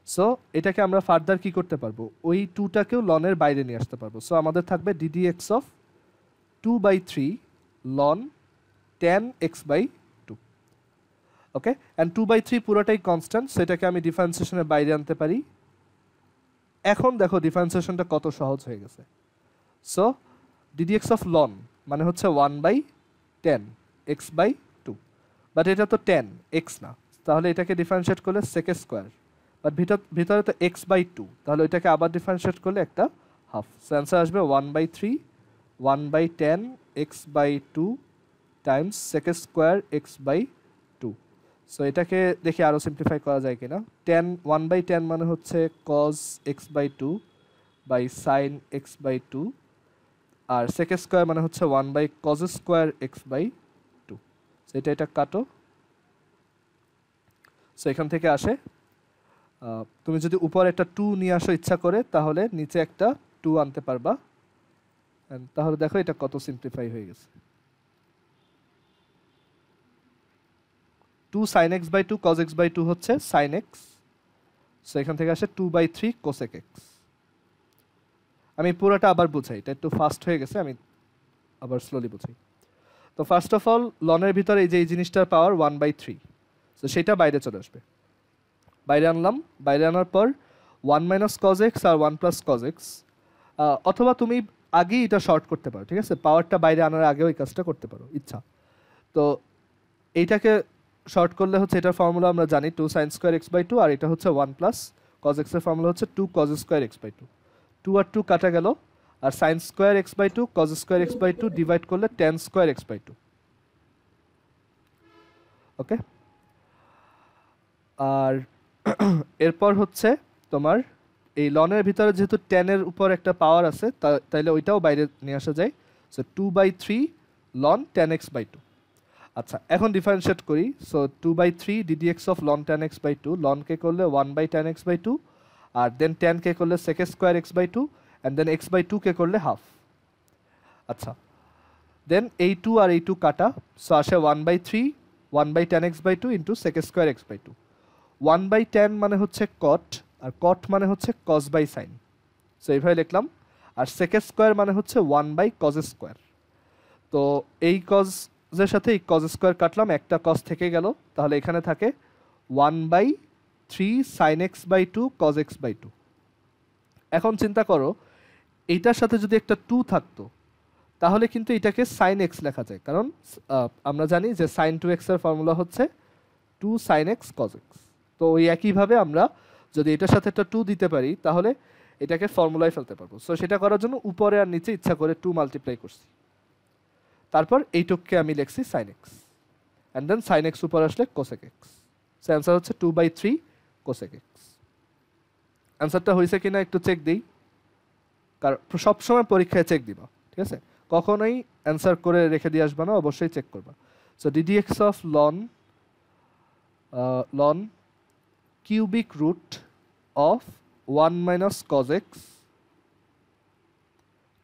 সো এটাকে আমরা ফার্দার কি করতে পারবো, ওই 2টাকেও লনের বাইরে নিয়ে আসতে পারবো। সো আমাদের থাকবে dd x of 2/3 ln 10x/2। Okay, and 2/3 পুরোটাই কনস্ট্যান্ট, সেটাকে আমি ডিফারেন্সিয়েশনের বাইরে আনতে পারি। এখন দেখো ডিফারেন্সিয়েশনটা কত সহজ হয়ে গেছে। So dd x of loan মানে হচ্ছে 1/10 x/2, বাট এটা তো 10 x না, তাহলে এটাকে ডিফারেন্সিয়েট করলে সেক স্কোয়ার, বাট ভিতরে তো x/2, তাহলে এটাকে আবার ডিফারেন্সিয়েট করলে একটা হাফ। সো অ্যান্সার আসবে 1/3 1/10 x/2 Times sec square x/2। So এটাকে দেখি আরও সিম্পলিফাই করা যায় কিনা। 1/10 মানে হচ্ছে cos x/2 by sin x by two, আর সেক স্কোয়ার মানে হচ্ছে 1 by cos square x by two. এটা কাটো। সো এখান থেকে আসে তুমি যদি উপরে একটা 2 নিয়ে আসো ইচ্ছা করে, তাহলে নিচে একটা 2 আনতে পারবা। তাহলে দেখো এটা কত সিম্পলিফাই হয়ে গেছে। 2 sin x by 2 cos x by 2 হচ্ছে sin x। সো এখান থেকে আসে 2 বাই 3 cosec x। আমি পুরোটা আবার বুঝাই, এটা একটু ফাস্ট হয়ে গেছে, আমি আবার স্লোলি বুঝাই। তো ফার্স্ট অফ অল লনের ভিতরে এই যে এই জিনিসটার পাওয়ার 1 বাই 3, সো সেটা বাইরে চলে আসবে। বাইরে আনলাম, বাইরে আনার পর 1 মাইনাস cos x আর 1 প্লাস cos x, অথবা তুমি আগেই এটা শর্ট করতে পারো, ঠিক আছে, পাওয়ারটা বাইরে আনার আগেও এই কাজটা করতে পারো ইচ্ছা। তো এইটাকে শর্ট করলে হচ্ছে এটার ফর্মুলা আমরা জানি 2 sin square x by two, আর এটা হচ্ছে 1 প্লাস cos x এর ফর্মুলা হচ্ছে 2 cos square x by two. 2 আর 2 কাটা গেল, আর sin square x by two cos square x by two divide করলে tan square x by two. Okay, আর এরপর হচ্ছে তোমার এই লনের ভিতরে যেহেতু টেনের উপর একটা পাওয়ার আছে, তাইলে ওইটাও বাইরে নিয়ে আসা যায়। So 2 by 3 ln tan x by two. আচ্ছা, এখন ডিফারেন্সিয়েট করি। So 2 by 3 ddx of ln tan x by two, লনকে করলে 1 by tan x by two, আর দেন টেনকে করলে sec square x by two, and then x by টুকে করলে হাফ। আচ্ছা, দেন এই 2 আর এই 2 কাটা, সো আসে 1 by 3 1 by tan x by two into sec square x by two. 1 by 10 মানে হচ্ছে কট, আর কট মানে হচ্ছে কস বাই সাইন। সো এইভাবে লিখলাম। আর sec স্কোয়ার মানে হচ্ছে 1 বাই কজ স্কোয়ার। তো এই কজের সাথে এই কজ স্কোয়ার কাটলাম, একটা কজ থেকে গেল, তাহলে এখানে থাকে 1 by 3 sign x by two cos x by two. এখন চিন্তা করো, এইটার সাথে যদি একটা 2 থাকতো, তাহলে কিন্তু এটাকে সাইন এক্স লেখা যায়, কারণ আমরা জানি যে সাইন 2x এর ফর্মুলা হচ্ছে 2 সাইন এক্স কজ এক্স। তো ওই একইভাবে আমরা যদি এটার সাথে একটা 2 দিতে পারি, তাহলে এটাকে ফর্মুলায় ফেলতে পারবো। সো সেটা করার জন্য উপরে আর নিচে ইচ্ছা করে 2 মাল্টিপ্লাই করছি, তারপর এইটুককে আমি লিখছি sin x, and then sin x উপর আসলে কোসেক এক্স। সো অ্যান্সার হচ্ছে 2 বাই 3 কোসেক এক্স। অ্যান্সারটা হয়েছে কিনা একটু চেক দিই, কারণ সবসময় পরীক্ষায় চেক দিবা, ঠিক আছে, কখনোই অ্যান্সার করে রেখে দিয়ে আসবা না, অবশ্যই চেক করবা। So ddx of ln cubic root of 1 minus cos x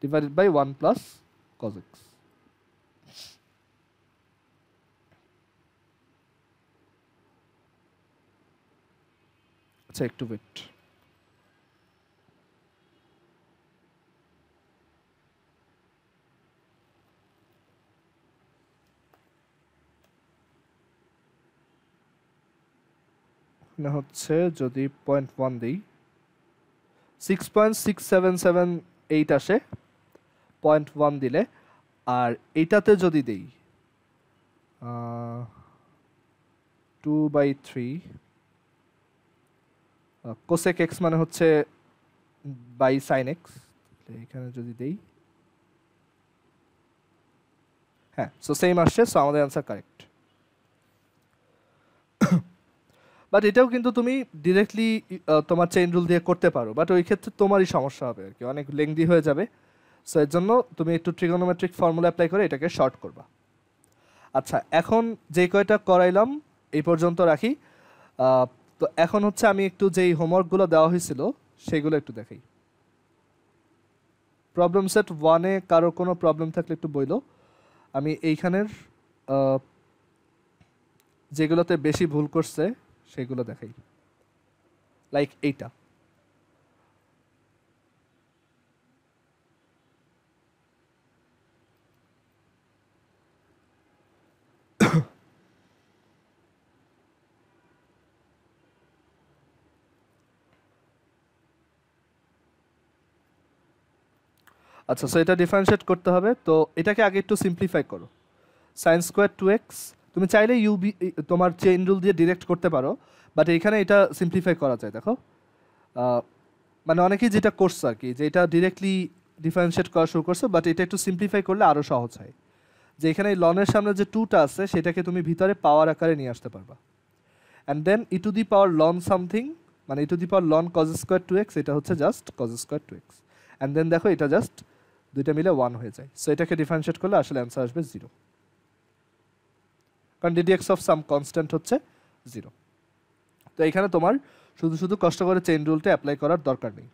divided by 1 plus cos x। আচ্ছা, একটু ওয়েট। হচ্ছে যদি 0.1 দিই, 6.6778 আসে 0.1 দিলে, আর এইটাতে যদি দিই 2 বাই 3 কোসেক এক্স মানে হচ্ছে বাই সাইন এক্স, এখানে যদি দেই, হ্যাঁ, সো সেম আসছে। সো আমাদের অ্যান্সার কারেক্ট। বাট এটাও কিন্তু তুমি ডিরেক্টলি তোমার চেইন রুল দিয়ে করতে পারো, বাট ওই ক্ষেত্রে তোমারই সমস্যা হবে আর কি, অনেক লেংদি হয়ে যাবে। সো এর জন্য তুমি একটু ট্রিগোনোমেট্রিক ফর্মুলা অ্যাপ্লাই করে এটাকে শর্ট করবা। আচ্ছা, এখন যে কয়টা করাইলাম এই পর্যন্ত রাখি। তো এখন হচ্ছে আমি একটু যেই হোমওয়ার্কগুলো দেওয়া হয়েছিল সেইগুলো একটু দেখাই। প্রবলেম সেট 1-এ কারো কোনো প্রবলেম থাকলে একটু বইলো। আমি এইখানের যেগুলোতে বেশি ভুল করছে সেগুলো দেখাই, লাইক এইটা। আচ্ছা, সো এটা ডিফারেন্সিয়েট করতে হবে, তো এটাকে আগে একটু সিম্পলিফাই করো। সাইন স্কোয়ার 2x, তুমি চাইলে ইউবি তোমার চেইন রুল দিয়ে ডিরেক্ট করতে পারো, বাট এইখানে এটা সিম্পলিফাই করা যায়। দেখো, মানে অনেকেই যেটা করছে আর কি, যে এটা ডিরেক্টলি ডিফারেন্সিয়েট করা শুরু করছে, বাট এটা একটু সিম্পলিফাই করলে আরও সহজ হয়। যে এখানে লনের সামনে যে 2টা আছে সেটাকে তুমি ভিতরে পাওয়ার আকারে নিয়ে আসতে পারবা, and then e to the power ln something, মানে e to the power ln cos square 2x, এটা হচ্ছে just cos square 2x। And then দেখো এটা জাস্ট দুইটা মিলে 1 হয়ে যায়। সো এটাকে ডিফারেন্সিয়েট করলে আসলে অ্যান্সার আসবে 0, কারণ ডিডিএক্স অফ সাম কনস্ট্যান্ট হচ্ছে 0। তো এখানে তোমার শুধু শুধু কষ্ট করে চেইন রুলটা অ্যাপ্লাই করার দরকার নেই।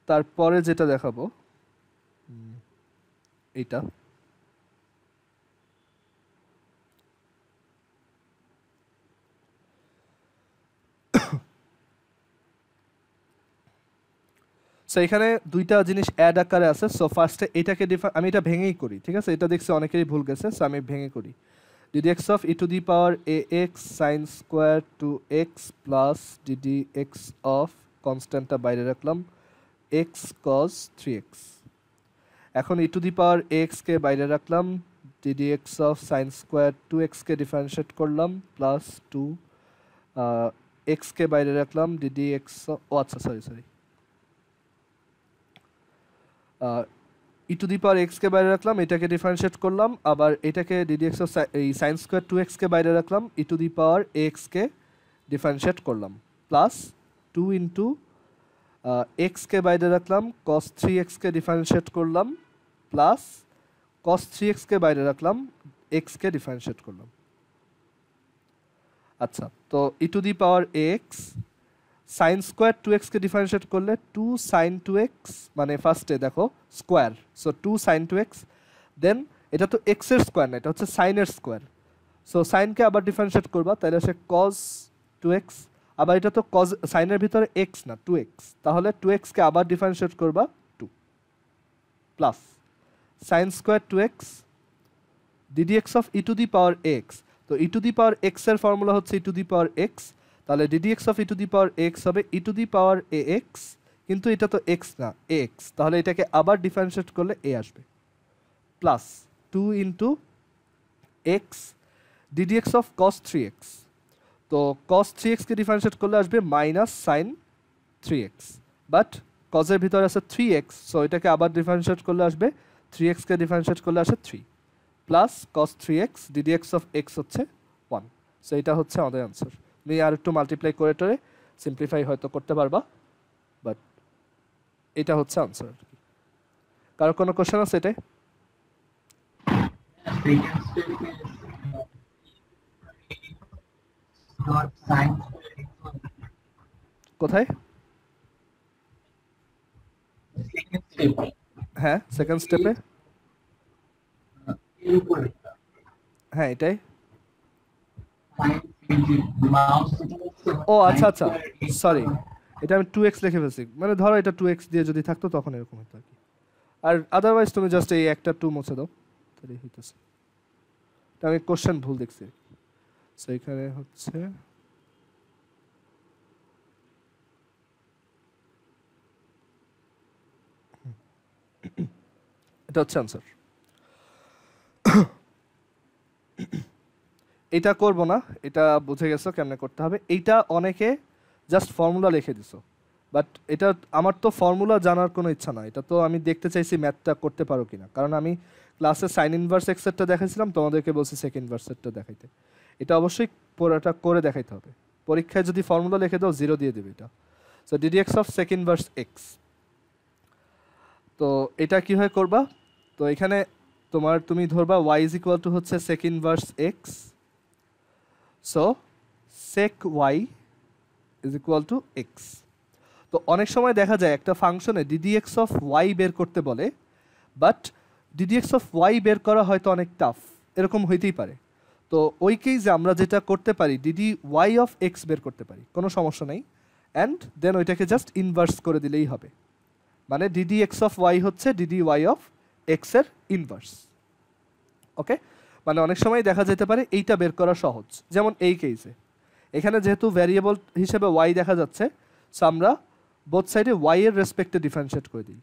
তারপরে যেটা দেখাবো এইটা, সো এখানে দুইটা জিনিস অ্যাড আকারে আছে। সো ফার্স্টে এটাকে আমি এটা ভেঙেই করি, ঠিক আছে? এটা দেখছি অনেকেরই ভুল গেছে, সো আমি ভেঙে করি। ddx of e to the power ax sin square 2x plus ddx of কনস্ট্যান্টটা বাইরে রাখলাম x cos 3x। এখন e to the power ax কে বাইরে রাখলাম, ddx of sin square 2x কে ডিফারেন্সিয়েট করলাম প্লাস 2 x কে বাইরে রাখলাম, ddx ও আচ্ছা sorry e to the power x কে বাইরে রাখলাম, এটাকে ডিফারেন্সিয়েট করলাম, আবার এটাকে ddx অফ এই sin square 2x কে বাইরে রাখলাম, e to the power ax K differentiate করলাম প্লাস 2 ইনটু x কে বাইরে রাখলাম, cos 3x কে ডিফারেন্সিয়েট করলাম প্লাস cos 3x কে বাইরে রাখলাম, x কে ডিফারেন্সিয়েট করলাম। আচ্ছা, তো e to the power ax sin square 2x কে ডিফারেন্সিয়েট করলে 2 sin 2x, মানে ফার্স্টে দেখো স্কোয়ার, সো 2 sin 2x, দেন এটা তো x এর স্কোয়ার না, এটা হচ্ছে sin এর স্কোয়ার, সো sin কে আবার ডিফারেন্সিয়েট করবা, তাহলে আসে cos 2x, আবার এটা তো cos sin এর ভিতরে x না 2x, তাহলে 2x কে আবার ডিফারেন্সিয়েট করবা 2 plus sin square 2x ddx of e to the power x। তো e to the power x এর ফর্মুলা হচ্ছে e to the power x, তাহলে ddx of e to the power x হবে e to the power ax, কিন্তু এটা তো x না ax, তাহলে এটাকে আবার ডিফারেন্সিয়েট করলে a আসবে plus 2 into x ddx of cos 3x। তো cos 3x কে ডিফারেন্সিয়েট করলে আসবে minus sin 3x, but cos এর ভিতরে আছে 3x, সো এটাকে আবার ডিফারেন্সিয়েট করলে আসবে 3x কে ডিফারেন্সিয়েট করলে আসে 3 plus cos 3x ddx of x হচ্ছে 1। সো এটা হচ্ছে আমাদের অ্যান্সার। তুমি আর একটু মাল্টিপ্লাই করে টরে সিম্পলিফাই হয়তো করতে পারবা, বাট এটা হচ্ছে আনসার। কারো কোনো কোশ্চেন আছে এটাই? কোথায়? হ্যাঁ, সেকেন্ড স্টেপে, হ্যাঁ এটাই। ও আচ্ছা আচ্ছা সরি, এটা আমি 2x লিখে ফেলছি, মানে ধরো এটা 2x দিয়ে যদি থাকতো তখন এরকম হতো আর কি, আর আদারওয়াইজ তুমি জাস্ট এই একটা 2 মুছে দাও তাহলেই হইতেছে। এটা আমি কোশ্চেন ভুল দেখছি। সো এখানে হচ্ছে এটা হচ্ছে আনসার। এটা করব না, এটা বুঝে গেছো কেমনে করতে হবে। এইটা অনেকে জাস্ট ফর্মুলা লিখে দিছো, বাট এটা আমার তো ফর্মুলা জানার কোনো ইচ্ছা না, এটা তো আমি দেখতে চাইছি ম্যাথটা করতে পারো কিনা, কারণ আমি ক্লাসে সাইন ইনভার্স এক্সেরটা দেখাইছিলাম, তোমাদেরকে বলছি সেকেন্ড ইনভার্সেরটা দেখাইতে। এটা অবশ্যই পুরোটা করে দেখাইতে হবে, পরীক্ষায় যদি ফর্মুলা লিখে দাও 0 দিয়ে দেবে এটা। So ddx of second inverse x, তো এটা কীভাবে করবা? তো এখানে তুমি ধরবা y ইজ ইকুয়াল টু হচ্ছে second inverse x, so sec y is equal two x. তো অনেক সময় দেখা যায় একটা ফাংশনে ddx অফ y বের করতে বলে, বাট ddx অফ y বের করা হয়তো অনেক টাফ, এরকম হইতেই পারে। তো ওই কেসে আমরা যেটা করতে পারি dy অফ x বের করতে পারি, কোনো সমস্যা নেই, অ্যান্ড দেন ওইটাকে জাস্ট ইনভার্স করে দিলেই হবে, মানে ddx অফ y হচ্ছে dy অফ x এর ইনভার্স। ওকে, মানে অনেক সময় দেখা যেতে পারে এইটা বের করা সহজ, যেমন এই কেসে এখানে যেহেতু ভ্যারিয়েবল হিসেবে y দেখা যাচ্ছে, সো আমরা বোথ সাইডে y এর রেসপেক্টে ডিফারেন্সিয়েট করে দিই,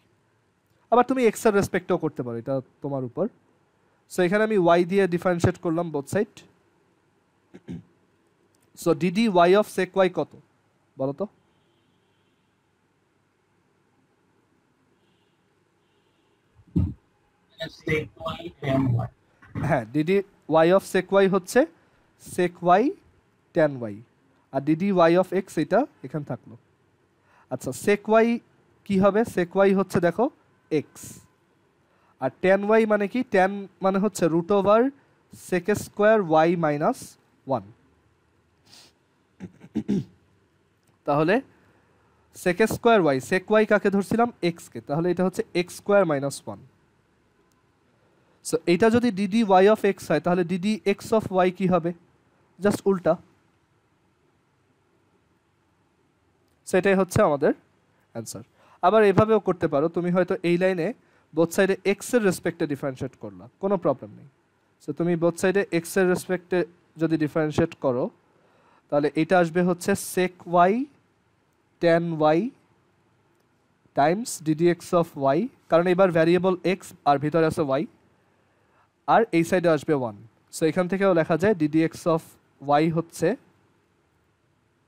আবার তুমি x এর রেসপেক্টেও করতে পারো, এটা তোমার উপর। সো এখানে আমি y দিয়ে ডিফারেন্সিয়েট করলাম both side. So dy of sec y কত বলো তো? হ্যাঁ, dy অফ sec y হচ্ছে sec y tan y, আর ডিডি ওয়াই অফ এক্স এটা এখানে থাকলো। আচ্ছা সেক ওয়াই কী হবে? সেক ওয়াই হচ্ছে দেখো এক্স, আর ট্যান ওয়াই মানে কি? ট্যান মানে হচ্ছে root over sec square y minus one. তাহলে sec square y, sec y কাকে ধরছিলাম? এক্সকে, তাহলে এটা হচ্ছে x square minus one. So এইটা যদি ডিডি ওয়াই অফ এক্স হয় তাহলে ডিডি এক্স অফ ওয়াই কী হবে? জাস্ট উল্টা। সেটাই হচ্ছে আমাদের অ্যান্সার। আবার এভাবেও করতে পারো, তুমি হয়তো এই লাইনে বোথ সাইডে এক্সের রেসপেক্টে ডিফারেন্সিয়েট করলা, কোনো প্রবলেম নেই। সো তুমি বোথ সাইডে এক্সের রেসপেক্টে যদি ডিফারেন্সিয়েট করো তাহলে এটা আসবে হচ্ছে sec y tan y times d d x of y, কারণ এবার ভ্যারিয়েবল এক্স আর ভিতরে আছে ওয়াই, আর এই সাইডে আসবে ওয়ান। সো এখান থেকেও লেখা যায় ডিডি এক্স অফ ওয়াই হচ্ছে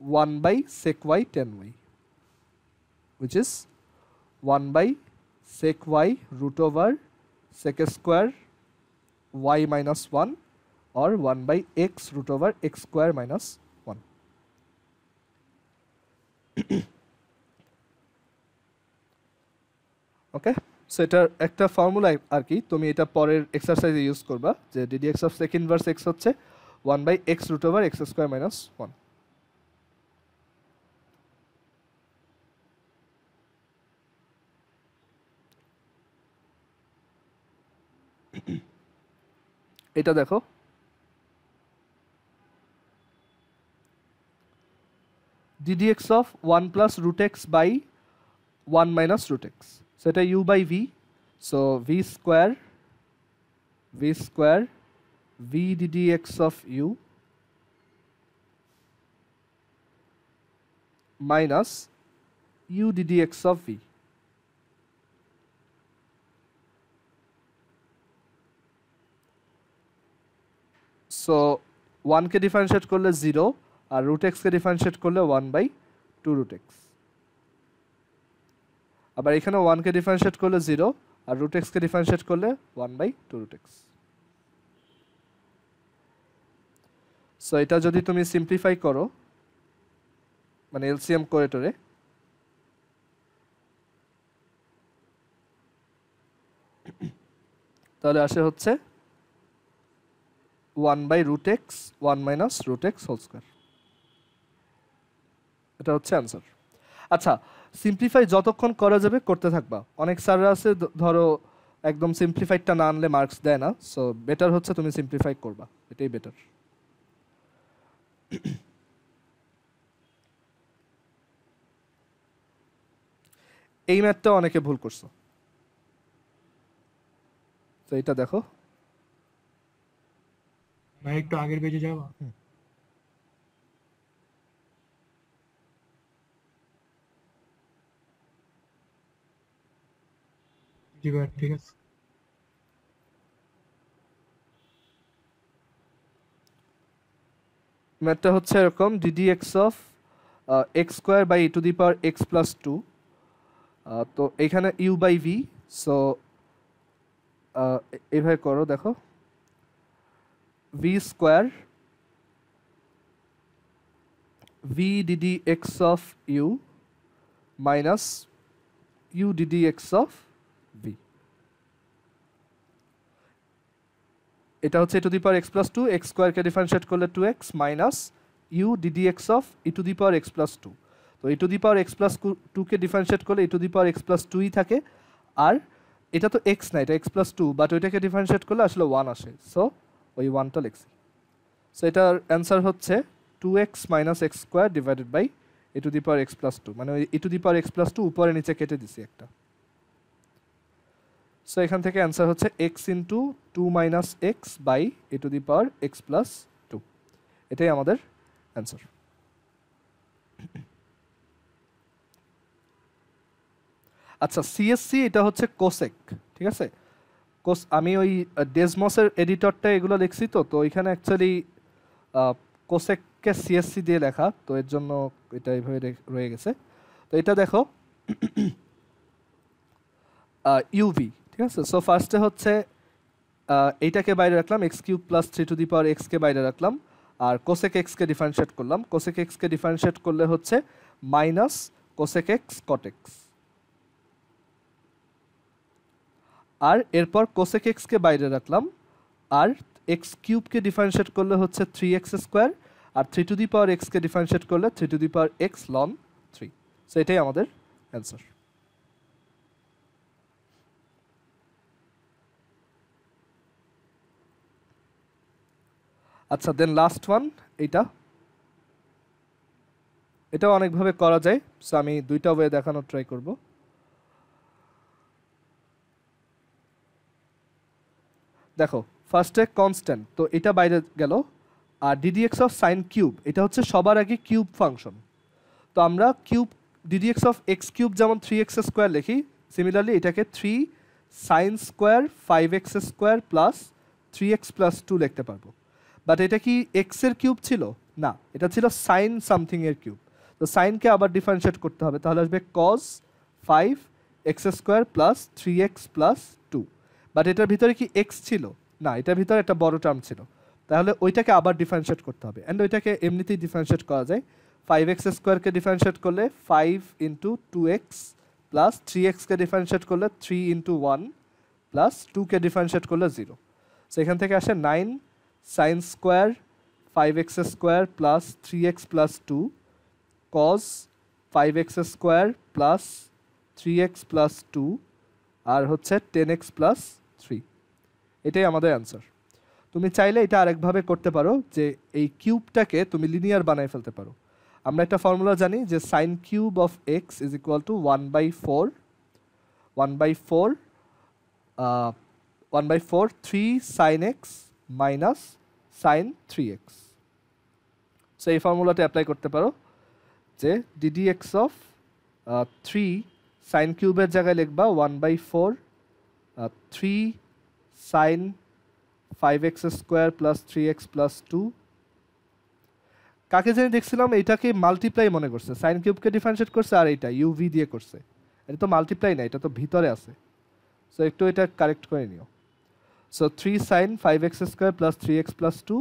one by sec y tan y, which is 1 by sec y root over sec square y minus 1 or 1 by x root over x square minus 1. Okay, so এটার একটা formula আর কি, তুমি এটা পরের এক্সারসাইজে use করবা যে dd x of sec inverse x হচ্ছে 1 by x root over x square minus 1. এটা দেখো, ddx of 1 plus root x by 1 minus root x, so এটা u by v, so v square v ddx of u minus u ddx of v. So 1কে differentiate করলে 0 আর root এক্সকে differentiate করলে 1 by 2 root x. আবার এখানে 1কে differentiate করলে 0 আর root এক্সকে differentiate করলে 1 বাই 2 রুট এক্স। সো এটা যদি তুমি সিম্পলিফাই করো, মানে এলসিএম করে টোরে, তাহলে আসে হচ্ছে 1 by root x 1 minus root x whole square. এটা হচ্ছে অ্যান্সার। আচ্ছা, সিম্পলিফাই যতক্ষণ করা যাবে করতে থাকবা। অনেক স্যাররা আছে ধরো একদম সিম্পলিফাইডটা না আনলে মার্কস দেয় না, সো বেটার হচ্ছে তুমি সিম্পলিফাই করবা, এটাই বেটার। এই ম্যাথটা অনেকে ভুল করছো, তো এটা দেখো, ভাই একটু আগের পেজে যাবা? জি ভাই ঠিক আছে। ম্যাথটা হচ্ছে এরকম, d d x of x square by to the power x plus two, তো এখানে ইউ বাই ভি, সো এইভাবে করো, দেখো v square v DD x of u minus u DD x of v. এটা হচ্ছে to the power x plus two, x স্কোয়ারকে differentiate করলে 2x minus u DD x of e to the power x plus two. তো e to the power x plus টুকে differentiate করলে e to the power x plus টুই থাকে, আর এটা তো এক্স না, এটা এক্স প্লাস টু, বাট ওইটাকে ডিফারেন্সিয়েট করলে আসলে 1 আসে, সো ওই 1টা লিখছি। সো এটার অ্যান্সার হচ্ছে 2x minus x square divided by e to the power x plus two, মানে ওই e to the power x plus two উপরে নিচে কেটে দিছি একটা। সো এখান থেকে অ্যান্সার হচ্ছে x into 2 minus x by e to the power x plus two, এটাই আমাদের অ্যান্সার। আচ্ছা, সিএসসি এটা হচ্ছে কোসেক, ঠিক আছে। আমি ওই ডেসমসের এডিটরটা এগুলো লিখছি, তো ওইখানে অ্যাকচুয়ালি কোসেককে সিএসসি দিয়ে লেখা, তো এর জন্য এটা এইভাবে রয়ে গেছে। তো এটা দেখো ইউভি, ঠিক আছে। সো ফার্স্টে হচ্ছে এইটাকে বাইরে রাখলাম, x cube plus 3 to the power এক্সকে বাইরে রাখলাম, আর কোসেক এক্সকে ডিফারেন্সিয়েট করলাম, কোসেক এক্সকে ডিফারেন্সিয়েট করলে হচ্ছে minus cosec x cot x. আর এরপর কোসেক এক্সকে বাইরে রাখলাম, আর এক্স কিউবকে ডিফারেন্সিয়েট করলে হচ্ছে 3x square, R 3 to the power এক্সকে ডিফারেন্সিয়েট করলে 3 to the power x ln 3। So এটাই আমাদের অ্যান্সার। আচ্ছা, দেন লাস্ট ওয়ান, এটাও অনেকভাবে করা যায়। সো আমি দুইটা ওয়ে দেখানোর ট্রাই করব। দেখো, ফার্স্টে কনস্ট্যান্ট, তো এটা বাইরে গেল। আর ডিডিএক্স অফ সাইন কিউব, এটা হচ্ছে সবার আগে কিউব ফাংশন। তো আমরা cube ddx of x cube যেমন 3x স্কোয়ার লিখি, সিমিলারলি এটাকে 3 sign square 5x square plus 3x plus 2 লিখতে পারবো। বাট এটা কি এক্স এর কিউব ছিল? না, এটা ছিল সাইন সামথিং এর কিউব। তো সাইনকে আবার ডিফারেন্সিয়েট করতে হবে, তাহলে আসবে cos 5x square plus 3x plus 2। But এটার ভিতরে কি এক্স ছিল? না, এটার ভিতরে একটা বড় টার্ম ছিল, তাহলে ওইটাকে আবার ডিফারেন্সিয়েট করতে হবে। অ্যান্ড ওইটাকে এমনিতেই ডিফারেন্সিয়েট করা যায়। 5x স্কোয়ারকে ডিফারেন্সিয়েট করলে 5 ইন্টু 2x প্লাস 3xকে ডিফারেন্সিয়েট করলে 3 ইন্টু 1 প্লাস 2কে ডিফারেন্সিয়েট করলে 0। সো এখান থেকে আসে 9 sine square 5x square plus 3x plus 2 cos 5x square plus 3x plus 2 আর হচ্ছে 10x প্লাস 3। এটাই আমাদের অ্যান্সার। তুমি চাইলে এটা আরেকভাবে করতে পারো, যে এই কিউবটাকে তুমি লিনিয়ার বানায় ফেলতে পারো। আমরা একটা ফর্মুলা জানি যে sine cube of x is equal to 1/4 3 sign x minus sine 3x। So এই ফর্মুলাটা অ্যাপ্লাই করতে পারো, যে ডিডিএক্স অফ 3 সাইন কিউবের জায়গায় লিখবা 1/4 3 sine 5x square plus 3x plus 2। কাকে জানি দেখছিলাম এটাকে মাল্টিপ্লাই মনে করছে, সাইন কিউবকে ডিফারেন্সিয়েট করছে আর এইটা ইউভি দিয়ে করছে। এটা তো মাল্টিপ্লাই না, এটা তো ভিতরে আছে। সো একটু এটা কারেক্ট করে নিও। So 3 sine 5x square plus 3x plus 2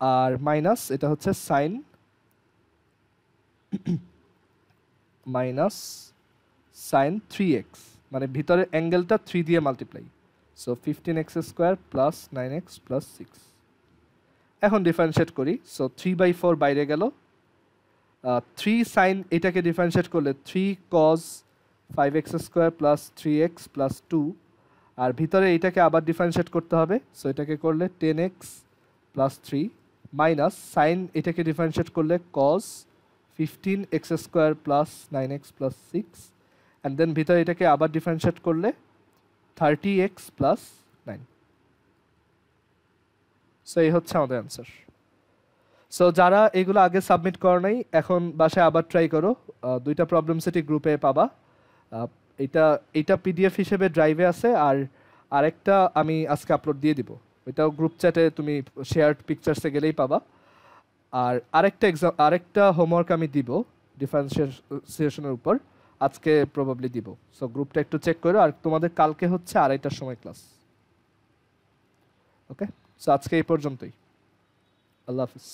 আর মাইনাস এটা হচ্ছে সাইন মাইনাস সাইন 3x, মানে ভিতরে অ্যাঙ্গেলটা 3 দিয়ে multiply. So 15x square plus 9x plus 6। এখন ডিফারেন্সিয়েট করি। সো 3/4 বাইরে গেল, 3 সাইন এটাকে ডিফারেন্সিয়েট করলে 3 cos 5x square plus 3x plus 2 আর ভিতরে এটাকে আবার ডিফারেন্সিয়েট করতে হবে। সো এটাকে করলে 10x প্লাস 3 মাইনাস সাইন এটাকে ডিফারেন্সিয়েট করলে cos 15x square plus 9x plus 6 and then ভিতরে এটাকে আবার ডিফারেন্সিয়েট করলে 30x প্লাস 9। সো এই হচ্ছে আমাদের অ্যান্সার। সো যারা এগুলো আগে সাবমিট করো নাই, এখন বাসায় আবার ট্রাই করো। দুইটা প্রবলেম সেটই গ্রুপে পাবা। এটা পিডিএফ হিসেবে ড্রাইভে আছে, আর আরেকটা আমি আজকে আপলোড দিয়ে দিব, ওইটাও গ্রুপ চ্যাটে তুমি শেয়ার্ড পিকচার্সে গেলেই পাবা। আর আরেকটা হোমওয়ার্ক আমি দিব ডিফারেন্সিয়েশনের উপর, আজকে প্রবাবলি দিব। সো গ্রুপটা একটু চেক করো। আর তোমাদের কালকে হচ্ছে 2:30টার সময় ক্লাস। ওকে, সো আজকে এই পর্যন্তই। আল্লাহ হাফিজ।